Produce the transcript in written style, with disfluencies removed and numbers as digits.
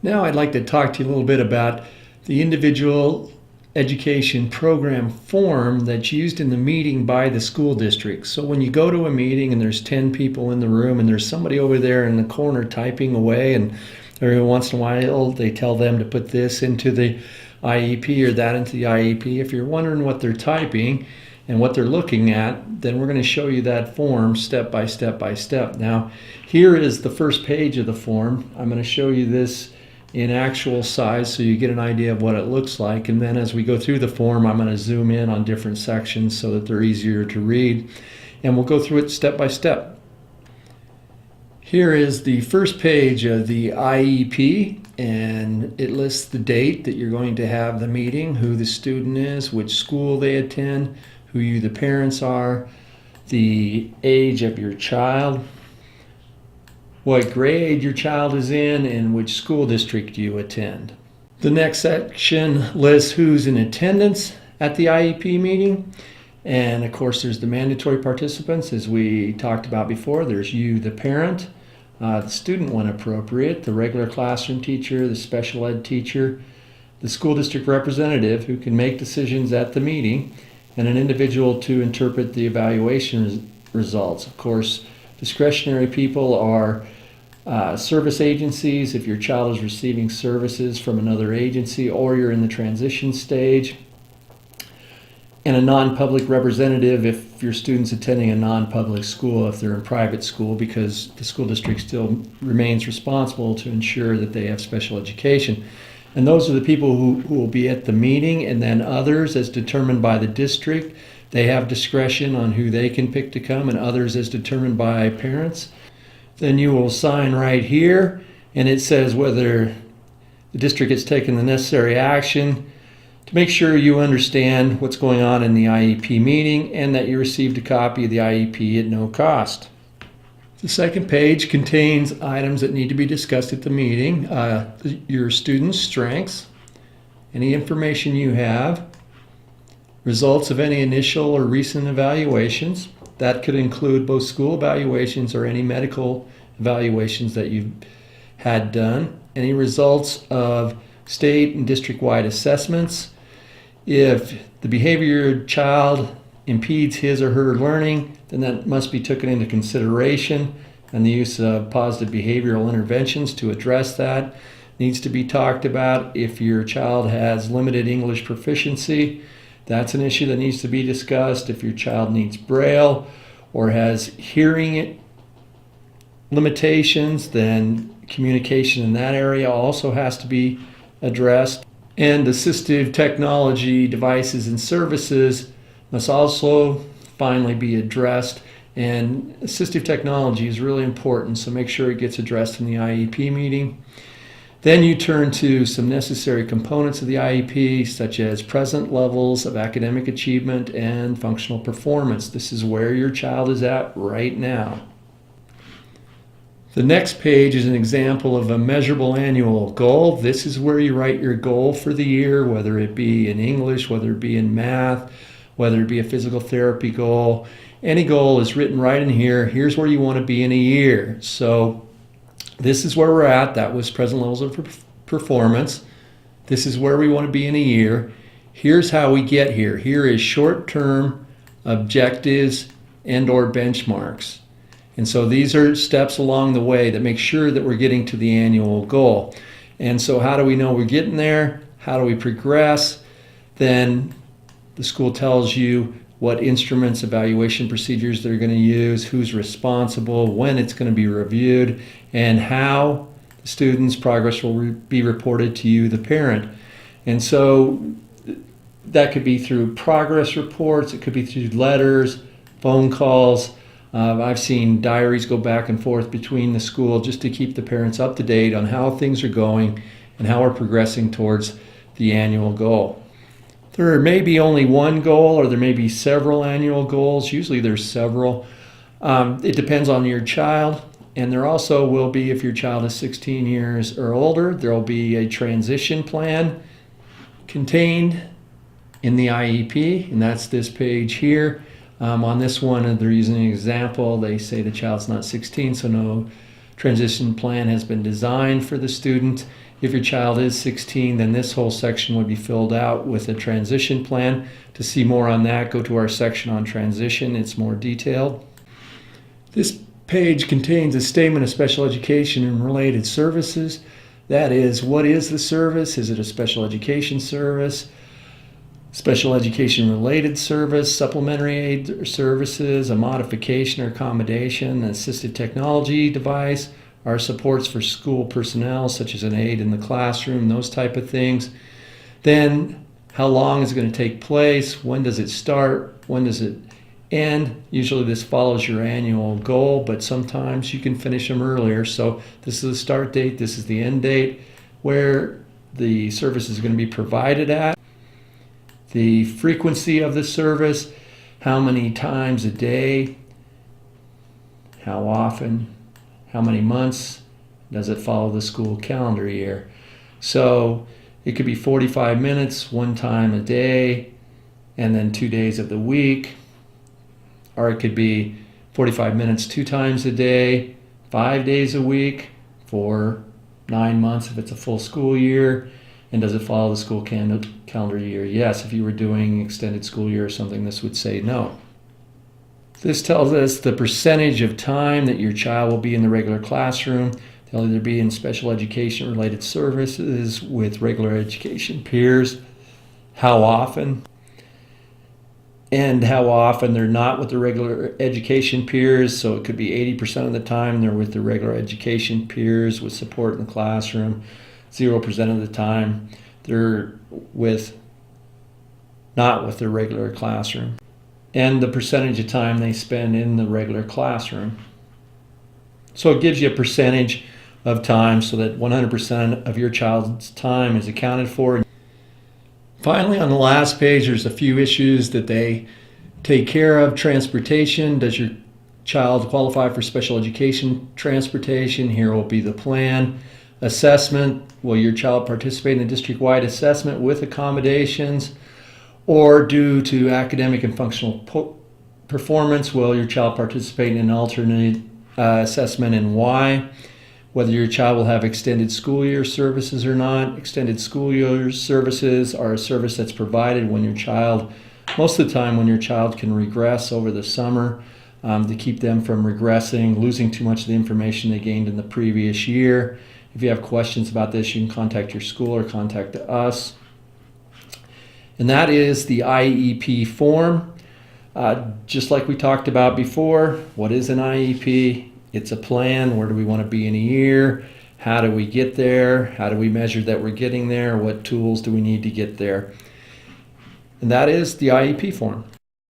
Now I'd like to talk to you a little bit about the individual education program form that's used in the meeting by the school district. So when you go to a meeting and there's 10 people in the room and there's somebody over there in the corner typing away, and every once in a while they tell them to put this into the IEP or that into the IEP. If you're wondering what they're typing and what they're looking at, then we're going to show you that form step by step by step. Now, here is the first page of the form. I'm going to show you this in actual size so you get an idea of what it looks like, and then as we go through the form I'm going to zoom in on different sections so that they're easier to read, and we'll go through it step by step. Here is the first page of the IEP, and it lists the date that you're going to have the meeting, who the student is, which school they attend, who you the parents are, the age of your child, what grade your child is in, and which school district you attend. The next section lists who's in attendance at the IEP meeting. And of course, there's the mandatory participants, as we talked about before. There's you, the parent, the student when appropriate, the regular classroom teacher, the special ed teacher, the school district representative who can make decisions at the meeting, and an individual to interpret the evaluation results. Of course, discretionary people are service agencies if your child is receiving services from another agency or you're in the transition stage, and a non-public representative if your student's attending a non-public school, if they're in private school, because the school district still remains responsible to ensure that they have special education. And those are the people who will be at the meeting, and then others as determined by the district. They have discretion on who they can pick to come, and others as determined by parents. Then you will sign right here, and it says whether the district has taken the necessary action to make sure you understand what's going on in the IEP meeting and that you received a copy of the IEP at no cost. The second page contains items that need to be discussed at the meeting. Your student's strengths, any information you have, results of any initial or recent evaluations. That could include both school evaluations or any medical evaluations that you've had done. Any results of state and district-wide assessments. If the behavior of your child impedes his or her learning, then that must be taken into consideration, and the use of positive behavioral interventions to address that needs to be talked about. If your child has limited English proficiency, that's an issue that needs to be discussed. If your child needs Braille or has hearing limitations, then communication in that area also has to be addressed. And assistive technology devices and services must also finally be addressed. And assistive technology is really important, so make sure it gets addressed in the IEP meeting. Then you turn to some necessary components of the IEP, such as present levels of academic achievement and functional performance. This is where your child is at right now. The next page is an example of a measurable annual goal. This is where you write your goal for the year, whether it be in English, whether it be in math, whether it be a physical therapy goal. Any goal is written right in here. Here's where you want to be in a year. So this is where we're at. That was present levels of performance. This is where we want to be in a year. Here's how we get here. Here is short-term objectives and or benchmarks. And so these are steps along the way that make sure that we're getting to the annual goal. And so how do we know we're getting there? How do we progress? Then the school tells you what instruments, evaluation procedures they're going to use, who's responsible, when it's going to be reviewed, and how the student's progress will be reported to you, the parent. And so that could be through progress reports, it could be through letters, phone calls. I've seen diaries go back and forth between the school just to keep the parents up to date on how things are going and how we're progressing towards the annual goal. There may be only one goal, or there may be several annual goals. Usually there's several. It depends on your child, and there also will be, if your child is 16 years or older, there will be a transition plan contained in the IEP, and that's this page here. On this one, they're using an example. They say the child's not 16, so no transition plan has been designed for the student. If your child is 16, then this whole section would be filled out with a transition plan. To see more on that, go to our section on transition. It's more detailed. This page contains a statement of special education and related services. That is, what is the service? Is it a special education service? Special education related service, supplementary aid services, a modification or accommodation, an assisted technology device, our supports for school personnel such as an aide in the classroom, those type of things. Then how long is it going to take place? When does it start? When does it end? Usually this follows your annual goal, but sometimes you can finish them earlier. So this is the start date, this is the end date, where the service is going to be provided at. The frequency of the service, how many times a day, how often, how many months, does it follow the school calendar year? So it could be 45 minutes, one time a day, and then 2 days of the week. Or it could be 45 minutes 2 times a day, 5 days a week for 9 months if it's a full school year. And does it follow the school calendar year? Yes. If you were doing extended school year or something, this would say no. This tells us the percentage of time that your child will be in the regular classroom. They'll either be in special education related services with regular education peers, how often, and how often they're not with the regular education peers. So it could be 80% of the time they're with the regular education peers with support in the classroom. 0% of the time they're not with their regular classroom, and the percentage of time they spend in the regular classroom. So it gives you a percentage of time so that 100% of your child's time is accounted for. Finally, on the last page, there's a few issues that they take care of. Transportation. Does your child qualify for special education transportation? Here will be the plan. Assessment. Will your child participate in a district-wide assessment with accommodations? Or due to academic and functional performance, will your child participate in an alternate assessment, and why? Whether your child will have extended school year services or not. Extended school year services are a service that's provided when your child, most of the time when your child can regress over the summer, to keep them from regressing, losing too much of the information they gained in the previous year. If you have questions about this, you can contact your school or contact us. And that is the IEP form. Just like we talked about before, what is an IEP? It's a plan. Where do we want to be in a year? How do we get there? How do we measure that we're getting there? What tools do we need to get there? And that is the IEP form.